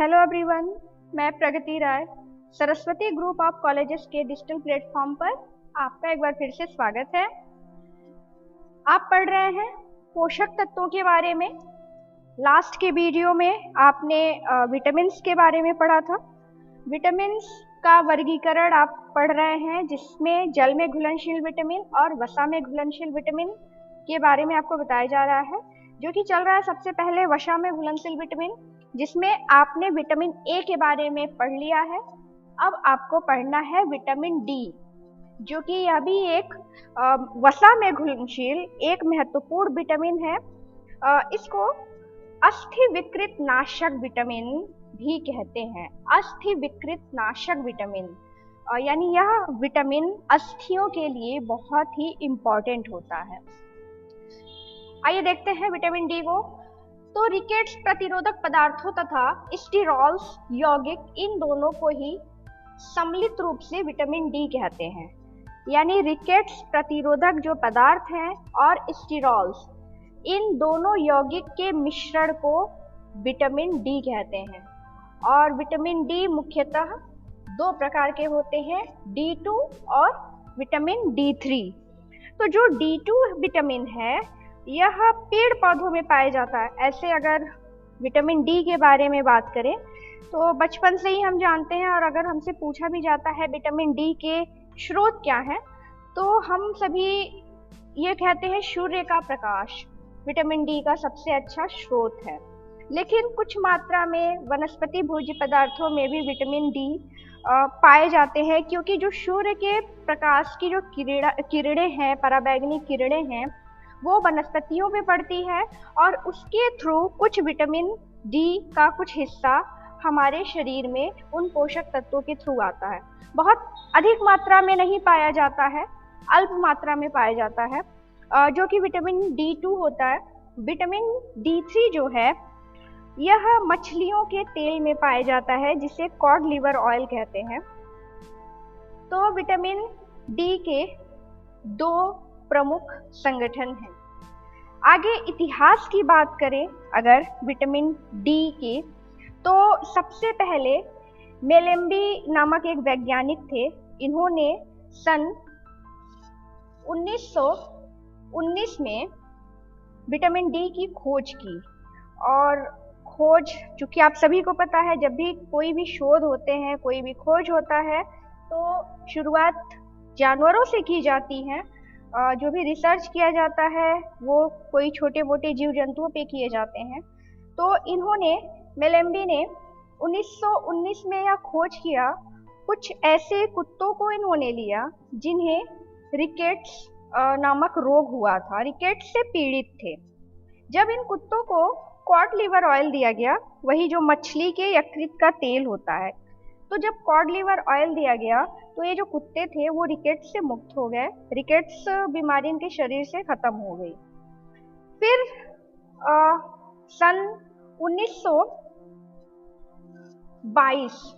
Hello everyone, मैं प्रगति राय Saraswati group of colleges के digital platform पर आपका एक बार फिर से स्वागत है। आप पढ़ रहे हैं पोषक तत्वों के बारे में। लास्ट के वीडियो में आपने विटामिन्स के बारे में पढ़ा था। विटामिन्स का वर्गीकरण आप पढ़ रहे हैं, जिसमें जल में घुलनशील विटामिन और वसा में घुलनशील विटामिन के बारे में आपको बताया जा रहा है। जो कि चल रहा है सबसे पहले वसा में घुलनशील विटामिन, जिसमें आपने विटामिन ए के बारे में पढ़ लिया है। अब आपको पढ़ना है विटामिन डी, जो कि यह भी एक वसा में घुलनशील एक महत्वपूर्ण विटामिन है। इसको अस्थि विकृत नाशक विटामिन भी कहते हैं। अस्थि विकृत नाशक विटामिन यानी यह विटामिन अस्थियों के लिए बहुत ही इम्पोर्टेंट होता है। आइए देखते हैं विटामिन डी को। तो रिकेट्स प्रतिरोधक पदार्थों तथा स्टीरॉल्स यौगिक, इन दोनों को ही सम्मिलित रूप से विटामिन डी कहते हैं। यानी रिकेट्स प्रतिरोधक जो पदार्थ हैं और स्टीरॉल्स, इन दोनों यौगिक के मिश्रण को विटामिन डी कहते हैं। और विटामिन डी मुख्यतः दो प्रकार के होते हैं, D2 और विटामिन D3। तो जो D2 विटामिन है यह पेड़ पौधों में पाया जाता है। ऐसे अगर विटामिन डी के बारे में बात करें तो बचपन से ही हम जानते हैं, और अगर हमसे पूछा भी जाता है विटामिन डी के स्रोत क्या हैं, तो हम सभी ये कहते हैं सूर्य का प्रकाश विटामिन डी का सबसे अच्छा स्रोत है। लेकिन कुछ मात्रा में वनस्पति भोज्य पदार्थों में भी विटामिन डी पाए जाते हैं, क्योंकि जो सूर्य के प्रकाश की जो किरणें हैं, पराबैंगनी किरणें हैं, वो वनस्पतियों पे पड़ती है और उसके थ्रू कुछ विटामिन डी का कुछ हिस्सा हमारे शरीर में उन पोषक तत्वों के थ्रू आता है। बहुत अधिक मात्रा में नहीं पाया जाता है, अल्प मात्रा में पाया जाता है, जो कि विटामिन D2 होता है। विटामिन D3 जो है यह मछलियों के तेल में पाया जाता है, जिसे कॉड लिवर ऑयल कहते हैं। तो विटामिन डी के दो प्रमुख संगठन हैं। आगे इतिहास की बात करें अगर विटामिन डी की, तो सबसे पहले मेलेम्बी नामक एक वैज्ञानिक थे। इन्होंने सन 1919 में विटामिन डी की खोज की। और खोज, चूंकि आप सभी को पता है, जब भी कोई भी शोध होते हैं, कोई भी खोज होता है, तो शुरुआत जानवरों से की जाती है। जो भी रिसर्च किया जाता है वो कोई छोटे मोटे जीव जंतुओं पे किए जाते हैं। तो इन्होंने, मेलेम्बी ने 1919 में यह खोज किया। कुछ ऐसे कुत्तों को इन्होंने लिया जिन्हें रिकेट्स नामक रोग हुआ था, रिकेट्स से पीड़ित थे। जब इन कुत्तों को कॉड लिवर ऑयल दिया गया, वही जो मछली के यकृत का तेल होता है, तो जब कॉड लिवर ऑयल दिया गया तो ये जो कुत्ते थे वो रिकेट्स से मुक्त हो गए। रिकेट्स बीमारी इनके शरीर से खत्म हो गई। फिर सन 1922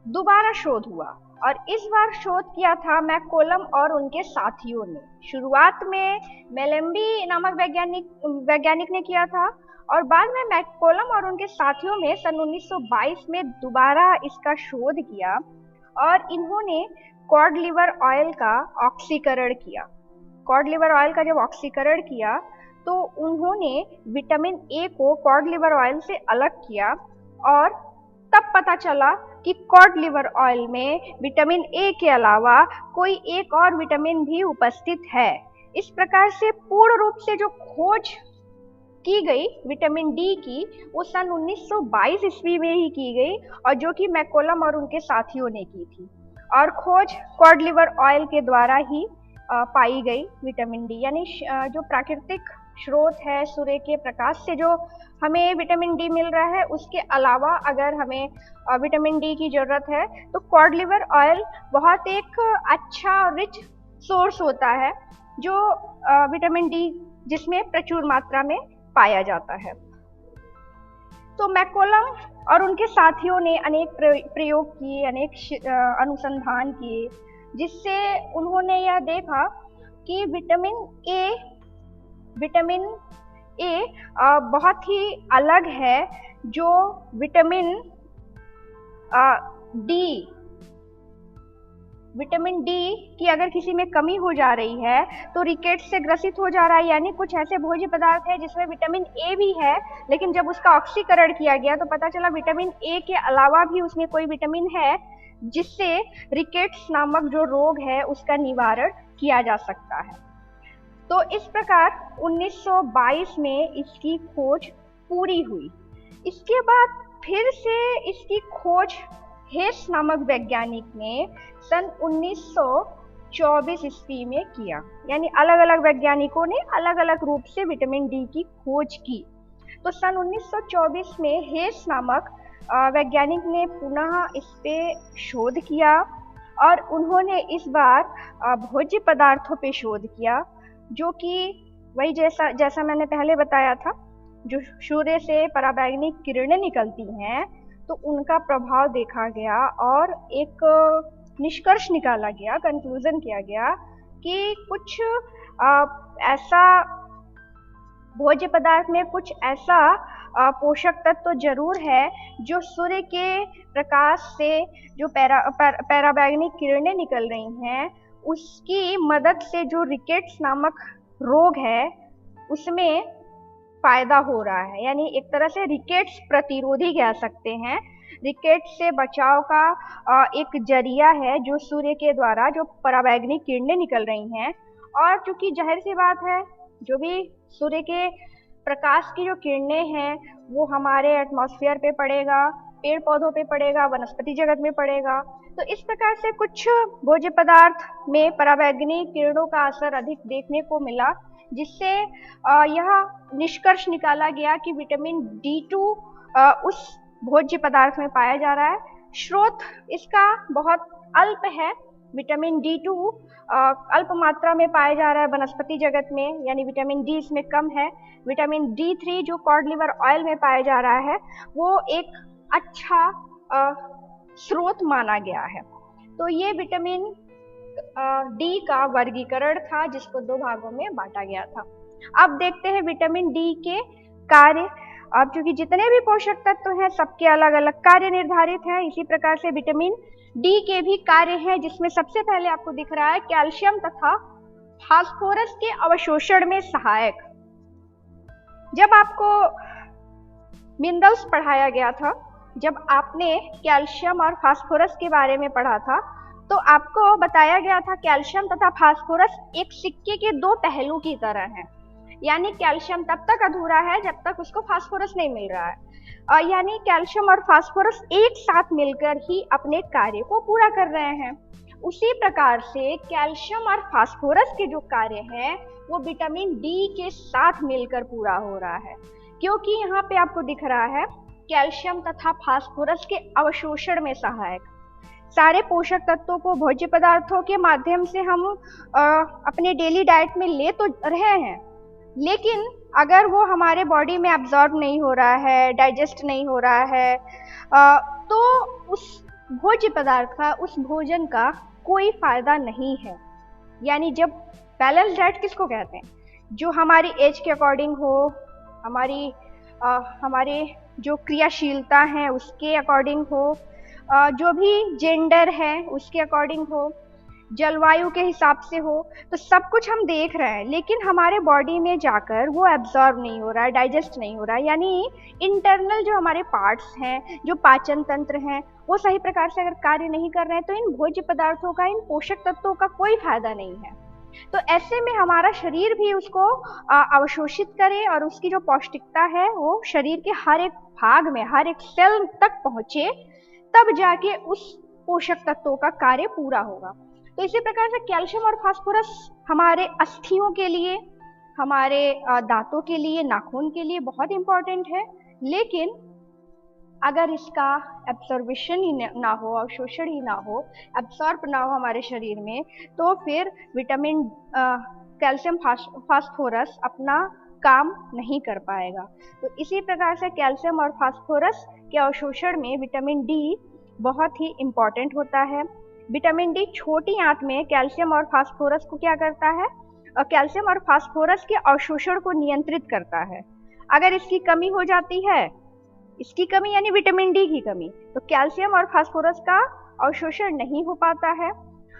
दोबारा शोध हुआ, और इस बार शोध किया था मैकोलम और उनके साथियों ने। शुरुआत में मेलेम्बी नामक वैज्ञानिक ने किया था, और बाद में मैकोलम और उनके साथियों में सन 1922 में दोबारा इसका शोध किया, और इन्होंने कॉड लिवर ऑयल का ऑक्सीकरण किया। कॉड लिवर ऑयल का जब ऑक्सीकरण किया तो उन्होंने विटामिन ए को कॉड लिवर ऑयल से अलग किया, और तब पता चला कि कॉड लिवर ऑयल में विटामिन ए के अलावा कोई एक और विटामिन भी उपस्थित है। इस प्रकार से पूर्ण रूप से जो खोज की गई विटामिन डी की, वो सन 1922 ईस्वी में ही की गई, और जो कि मैकोलम और उनके साथियों ने की थी। और खोज कॉड लिवर ऑयल के द्वारा ही पाई गई विटामिन डी। यानी जो प्राकृतिक स्रोत है, सूर्य के प्रकाश से जो हमें विटामिन डी मिल रहा है, उसके अलावा अगर हमें विटामिन डी की जरूरत है तो कॉड लिवर ऑयल बहुत एक अच्छा रिच सोर्स होता है, जो विटामिन डी जिसमें प्रचुर मात्रा में पाया जाता है। तो मैकोलम और उनके साथियों ने अनेक प्रयोग किए, अनेक अनुसंधान किए, जिससे उन्होंने यह देखा कि विटामिन ए बहुत ही अलग है जो विटामिन डी की अगर किसी में कमी हो जा रही है तो रिकेट्स से ग्रसित हो जा रहा है। यानी कुछ ऐसे भोज्य पदार्थ है जिसमें विटामिन ए भी है, लेकिन जब उसका ऑक्सीकरण किया गया तो पता चला विटामिन ए के अलावा भी उसमें कोई विटामिन है, जिससे रिकेट्स नामक जो रोग है उसका निवारण किया जा सकता है। तो इस प्रकार 1922 में इसकी खोज पूरी हुई। इसके बाद फिर से इसकी खोज हेस नामक वैज्ञानिक ने सन 1924 ईस्वी में किया। यानी अलग अलग वैज्ञानिकों ने अलग अलग रूप से विटामिन डी की खोज की। तो सन 1924 में हेस नामक वैज्ञानिक ने पुनः इस पे शोध किया और उन्होंने इस बार भोज्य पदार्थों पे शोध किया, जो कि वही जैसा मैंने पहले बताया था, जो सूर्य से पराबैंगनी किरणें निकलती हैं तो उनका प्रभाव देखा गया और एक निष्कर्ष निकाला गया, कंक्लूजन किया गया कि कुछ ऐसा भोज्य पदार्थ में कुछ ऐसा पोषक तत्व तो जरूर है जो सूर्य के प्रकाश से जो पराबैंगनी किरणें निकल रही हैं उसकी मदद से जो रिकेट्स नामक रोग है उसमें फायदा हो रहा है। यानी एक तरह से रिकेट्स प्रतिरोधी कह सकते हैं। रिकेट्स से बचाव का एक जरिया है जो सूर्य के द्वारा जो पराबैंगनी किरणें निकल रही हैं, और चूंकि जाहिर सी बात है जो भी सूर्य के प्रकाश की जो किरणें हैं वो हमारे एटमॉस्फेयर पे पड़ेगा, पेड़ पौधों पे पड़ेगा, वनस्पति जगत में पड़ेगा। तो इस प्रकार से कुछ भोज्य पदार्थ में पराबैंगनी किरणों का असर अधिक देखने को मिला, जिससे यह निष्कर्ष निकाला गया कि विटामिन D2 उस भोज्य पदार्थ में पाया जा रहा है। स्रोत इसका बहुत अल्प है। विटामिन D2 अल्प मात्रा में पाया जा रहा है वनस्पति जगत में, यानी विटामिन डी इसमें कम है। विटामिन D3 जो कॉड लिवर ऑयल में पाया जा रहा है वो एक अच्छा स्रोत माना गया है। तो ये विटामिन डी का वर्गीकरण था जिसको दो भागों में बांटा गया था। अब देखते हैं विटामिन डी के कार्य। अब चूंकि जितने भी पोषक तत्व हैं सबके अलग अलग कार्य निर्धारित हैं, इसी प्रकार से विटामिन डी के भी कार्य हैं, जिसमें सबसे पहले आपको दिख रहा है कैल्शियम तथा फास्फोरस के अवशोषण में सहायक। जब आपको मिनरल्स पढ़ाया गया था, जब आपने कैल्शियम और फास्फोरस के बारे में पढ़ा था, तो आपको बताया गया था कैल्शियम तथा फास्फोरस एक सिक्के के दो पहलू की तरह हैं। यानी कैल्शियम तब तक अधूरा है जब तक उसको फास्फोरस नहीं मिल रहा है, यानी कैल्शियम और फास्फोरस एक साथ मिलकर ही अपने कार्य को पूरा कर रहे हैं। उसी प्रकार से कैल्शियम और फास्फोरस के जो कार्य हैं वो विटामिन डी के साथ मिलकर पूरा हो रहा है, क्योंकि यहाँ पे आपको दिख रहा है कैल्शियम तथा फास्फोरस के अवशोषण में सहायक। सारे पोषक तत्वों को भोज्य पदार्थों के माध्यम से हम अपने डेली डाइट में ले तो रहे हैं, लेकिन अगर वो हमारे बॉडी में एब्जॉर्ब नहीं हो रहा है, डाइजेस्ट नहीं हो रहा है, तो उस भोज्य पदार्थ का, उस भोजन का कोई फायदा नहीं है। यानी जब बैलेंस डाइट किसको कहते हैं, जो हमारी एज के अकॉर्डिंग हो, हमारे जो क्रियाशीलता है उसके अकॉर्डिंग हो, जो भी जेंडर है उसके अकॉर्डिंग हो, जलवायु के हिसाब से हो, तो सब कुछ हम देख रहे हैं, लेकिन हमारे बॉडी में जाकर वो एब्जॉर्ब नहीं हो रहा है, डाइजेस्ट नहीं हो रहा है। यानी इंटरनल जो हमारे पार्ट्स हैं, जो पाचन तंत्र हैं, वो सही प्रकार से अगर कार्य नहीं कर रहे हैं तो इन भोज्य पदार्थों का, इन पोषक तत्वों का कोई फायदा नहीं है। तो ऐसे में हमारा शरीर भी उसको अवशोषित करे और उसकी जो पौष्टिकता है वो शरीर के हर एक भाग में, हर एक सेल तक पहुंचे, तब जाके उस पोषक तत्वों का कार्य पूरा होगा। तो इसी प्रकार से कैल्शियम और फास्फोरस हमारे अस्थियों के लिए, हमारे दांतों के लिए, नाखून के लिए बहुत इंपॉर्टेंट है, लेकिन अगर इसका एब्जॉर्बिशन ही ना हो, अवशोषण ही ना हो, एब्जॉर्ब ना हो हमारे शरीर में, तो फिर विटामिन कैल्शियम फास्फोरस अपना काम नहीं कर पाएगा। तो इसी प्रकार से कैल्शियम और फास्फोरस के अवशोषण में विटामिन डी बहुत ही इम्पॉर्टेंट होता है। विटामिन डी छोटी आंत में कैल्शियम और फास्फोरस को क्या करता है, कैल्शियम और फास्फोरस के अवशोषण को नियंत्रित करता है। अगर इसकी कमी हो जाती है इसकी कमी यानी विटामिन डी की कमी, तो कैल्शियम और फास्फोरस का अवशोषण नहीं हो पाता है।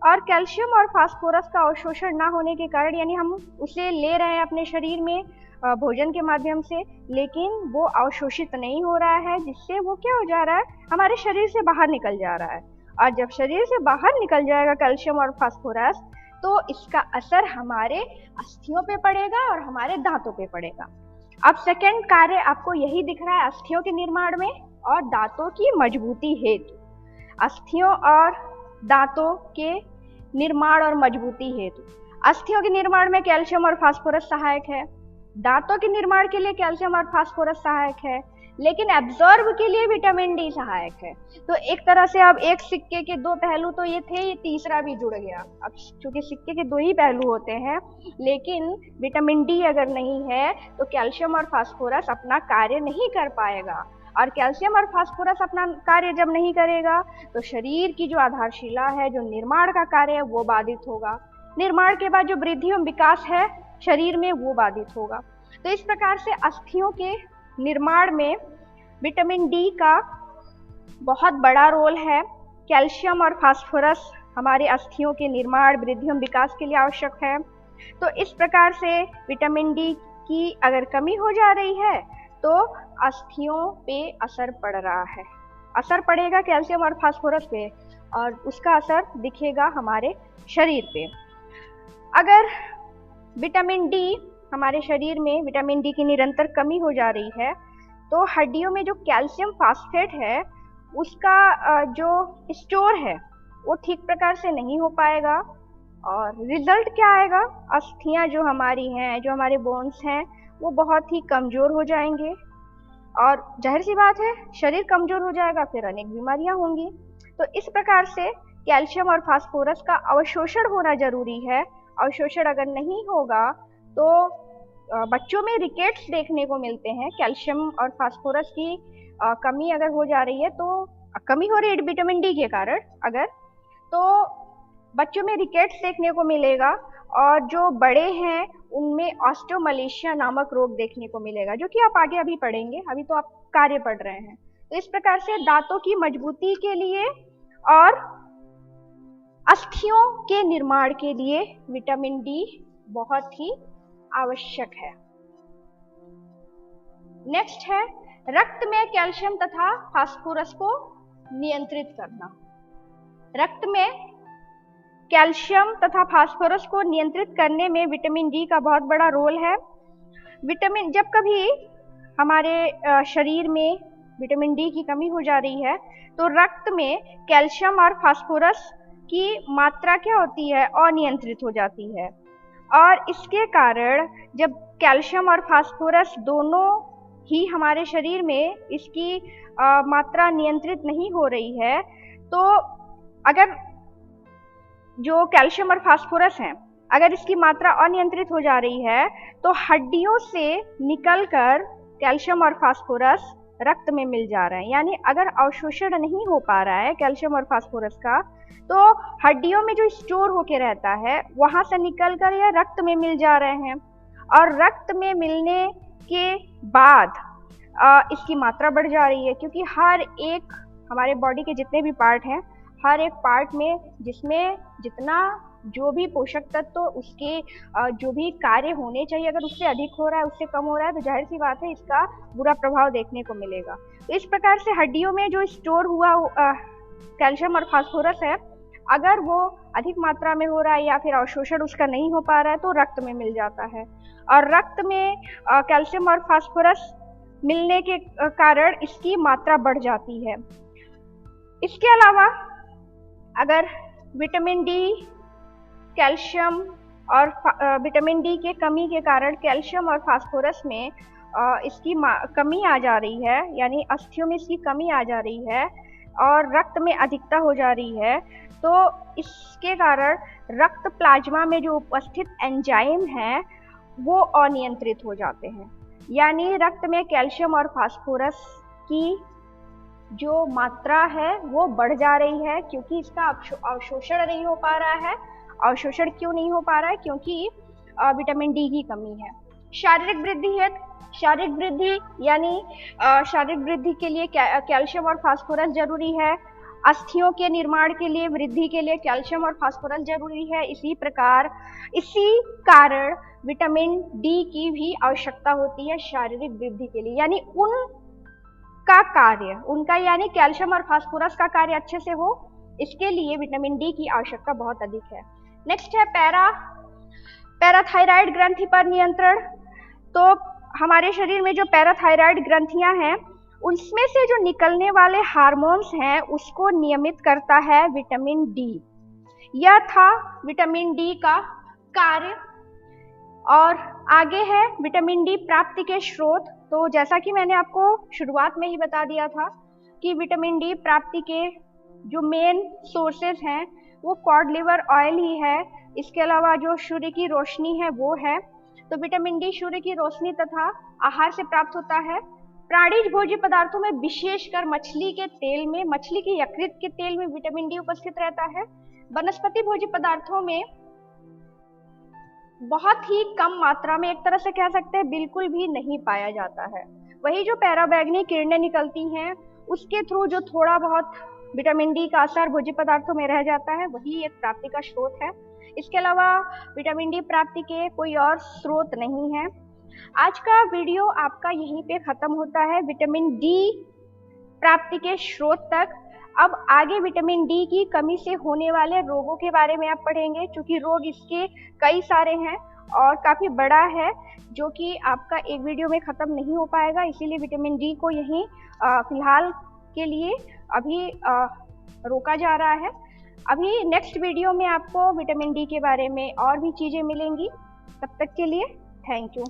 और कैल्शियम और फास्फोरस का अवशोषण ना होने के कारण यानी हम उसे ले रहे हैं अपने शरीर में भोजन के माध्यम से, लेकिन वो अवशोषित नहीं हो रहा है, जिससे वो क्या हो जा रहा है, हमारे शरीर से बाहर निकल जा रहा है। और जब शरीर से बाहर निकल जाएगा कैल्शियम और फास्फोरस, तो इसका असर हमारे अस्थियों पे पड़ेगा और हमारे दांतों पे पड़ेगा। अब सेकंड कार्य आपको यही दिख रहा है अस्थियों के निर्माण में और दांतों की मजबूती हेतु। अस्थियों और दांतों के निर्माण और मजबूती हेतु, अस्थियों के निर्माण में कैल्शियम और फास्फोरस सहायक है, दांतों के निर्माण के लिए कैल्शियम और फास्फोरस सहायक है, लेकिन एब्जॉर्ब के लिए विटामिन डी सहायक है। तो एक तरह से अब एक सिक्के के दो पहलू तो ये थे, ये तीसरा भी जुड़ गया। अब चूंकि सिक्के के दो ही पहलू होते हैं, लेकिन विटामिन डी अगर नहीं है तो कैल्शियम और फास्फोरस अपना कार्य नहीं कर पाएगा, और कैल्शियम और फास्फोरस अपना कार्य जब नहीं करेगा तो शरीर की जो आधारशिला है, जो निर्माण का कार्य है, वो बाधित होगा। निर्माण के बाद जो वृद्धि एवं विकास है शरीर में, वो बाधित होगा। तो इस प्रकार से अस्थियों के निर्माण में विटामिन डी का बहुत बड़ा रोल है। कैल्शियम और फास्फोरस हमारे अस्थियों के निर्माण, वृद्धि एवं विकास के लिए आवश्यक है। तो इस प्रकार से विटामिन डी की अगर कमी हो जा रही है तो अस्थियों पे असर पड़ रहा है, असर पड़ेगा कैल्शियम और फास्फोरस पे, और उसका असर दिखेगा हमारे शरीर पे। अगर विटामिन डी हमारे शरीर में विटामिन डी की निरंतर कमी हो जा रही है तो हड्डियों में जो कैल्शियम फास्फेट है उसका जो स्टोर है वो ठीक प्रकार से नहीं हो पाएगा, और रिजल्ट क्या आएगा, अस्थियां जो हमारी हैं, जो हमारे बोन्स हैं, वो बहुत ही कमज़ोर हो जाएंगे, और जाहिर सी बात है शरीर कमज़ोर हो जाएगा, फिर अनेक बीमारियां होंगी। तो इस प्रकार से कैल्शियम और फास्फोरस का अवशोषण होना जरूरी है। अवशोषण अगर नहीं होगा तो बच्चों में रिकेट्स देखने को मिलते हैं। कैल्शियम और फास्फोरस की कमी अगर हो जा रही है, तो कमी हो रही है विटामिन डी के कारण अगर, तो बच्चों में रिकेट्स देखने को मिलेगा, और जो बड़े हैं उनमें ऑस्टियोमलेशिया नामक रोग देखने को मिलेगा, जो कि आप आगे अभी पढ़ेंगे, अभी तो आप कार्य पढ़ रहे हैं। तो इस प्रकार से दांतों की मजबूती के लिए और अस्थियों के निर्माण के लिए विटामिन डी बहुत ही आवश्यक है। नेक्स्ट है रक्त में कैल्शियम तथा फास्फोरस को नियंत्रित करना। रक्त में कैल्शियम तथा फास्फोरस को नियंत्रित करने में विटामिन डी का बहुत बड़ा रोल है। विटामिन, जब कभी हमारे शरीर में विटामिन डी की कमी हो जा रही है तो रक्त में कैल्शियम और फास्फोरस की मात्रा क्या होती है, अनियंत्रित हो जाती है, और इसके कारण जब कैल्शियम और फास्फोरस दोनों ही हमारे शरीर में इसकी मात्रा नियंत्रित नहीं हो रही है, तो अगर जो कैल्शियम और फास्फोरस हैं, अगर इसकी मात्रा अनियंत्रित हो जा रही है तो हड्डियों से निकलकर कैल्शियम और फास्फोरस रक्त में मिल जा रहे हैं। यानी अगर अवशोषण नहीं हो पा रहा है कैल्शियम और फास्फोरस का, तो हड्डियों में जो स्टोर होके रहता है वहां से निकलकर यह रक्त में मिल जा रहे हैं, और रक्त में मिलने के बाद इसकी मात्रा बढ़ जा रही है, क्योंकि हर एक हमारे बॉडी के जितने भी पार्ट हैं, हर एक पार्ट में जिसमें जितना जो भी पोषक तत्व तो उसके जो भी कार्य होने चाहिए, अगर उससे अधिक हो रहा है, उससे कम हो रहा है, तो जाहिर सी बात है इसका बुरा प्रभाव देखने को मिलेगा। तो इस प्रकार से हड्डियों में जो स्टोर हुआ कैल्शियम और फास्फोरस है, अगर वो अधिक मात्रा में हो रहा है या फिर अवशोषण उसका नहीं हो पा रहा है तो रक्त में मिल जाता है, और रक्त में कैल्शियम और फास्फोरस मिलने के कारण इसकी मात्रा बढ़ जाती है। इसके अलावा अगर विटामिन डी, कैल्शियम और विटामिन डी के कमी के कारण कैल्शियम और फास्फोरस में इसकी कमी आ जा रही है, यानी अस्थियों में इसकी कमी आ जा रही है और रक्त में अधिकता हो जा रही है, तो इसके कारण रक्त प्लाज्मा में जो उपस्थित एंजाइम हैं वो अनियंत्रित हो जाते हैं। यानी रक्त में कैल्शियम और फास्फोरस की जो मात्रा है वो बढ़ जा रही है, क्योंकि इसका अवशोषण नहीं हो पा रहा है। अवशोषण क्यों नहीं हो पा रहा है? क्योंकि विटामिन डी की कमी है। शारीरिक वृद्धि है, शारीरिक वृद्धि यानी शारीरिक वृद्धि के लिए कैल्शियम और फास्फोरस जरूरी है। अस्थियों के निर्माण के लिए, वृद्धि के लिए कैल्शियम और फास्फोरस जरूरी है। इसी प्रकार, इसी कारण विटामिन डी की भी आवश्यकता होती है शारीरिक वृद्धि के लिए, यानी उनका कार्य, उनका यानी कैल्शियम और फास्फोरस का कार्य अच्छे से हो, इसके लिए विटामिन डी की आवश्यकता बहुत अधिक है। नेक्स्ट है पैराथायराइड ग्रंथि पर नियंत्रण। तो हमारे शरीर में जो पैराथायराइड ग्रंथियां हैं, उसमें से जो निकलने वाले हार्मोन्स हैं उसको नियमित करता है विटामिन डी। यह था विटामिन डी का कार्य। और आगे है विटामिन डी प्राप्ति के स्रोत। तो जैसा कि मैंने आपको शुरुआत में ही बता दिया था कि विटामिन डी प्राप्ति के जो मेन सोर्सेज हैं वो कॉड लिवर ऑयल ही है। इसके अलावा जो सूर्य की रोशनी है वो है। तो विटामिन डी सूर्य की रोशनी तथा आहार से प्राप्त होता है। प्राणीज भोज्य पदार्थों में, विशेषकर मछली के तेल में, मछली के यकृत के तेल में विटामिन डी उपस्थित रहता है। वनस्पति भोज्य पदार्थों में बहुत ही कम मात्रा में, एक तरह से कह सकते हैं बिल्कुल भी नहीं पाया जाता है। वही जो पराबैंगनी किरणें निकलती हैं उसके थ्रू जो थोड़ा बहुत विटामिन डी का असर भोज्य पदार्थों में रह जाता है, वही एक प्राप्ति का स्रोत है। इसके अलावा विटामिन डी प्राप्ति के कोई और स्रोत नहीं है। आज का वीडियो आपका यहीं पे खत्म होता है, विटामिन डी प्राप्ति के स्रोत तक। अब आगे विटामिन डी की कमी से होने वाले रोगों के बारे में आप पढ़ेंगे, क्योंकि रोग इसके कई सारे हैं और काफ़ी बड़ा है, जो कि आपका एक वीडियो में ख़त्म नहीं हो पाएगा। इसीलिए विटामिन डी को यहीं फिलहाल के लिए अभी रोका जा रहा है। अभी नेक्स्ट वीडियो में आपको विटामिन डी के बारे में और भी चीज़ें मिलेंगी। तब तक के लिए थैंक यू।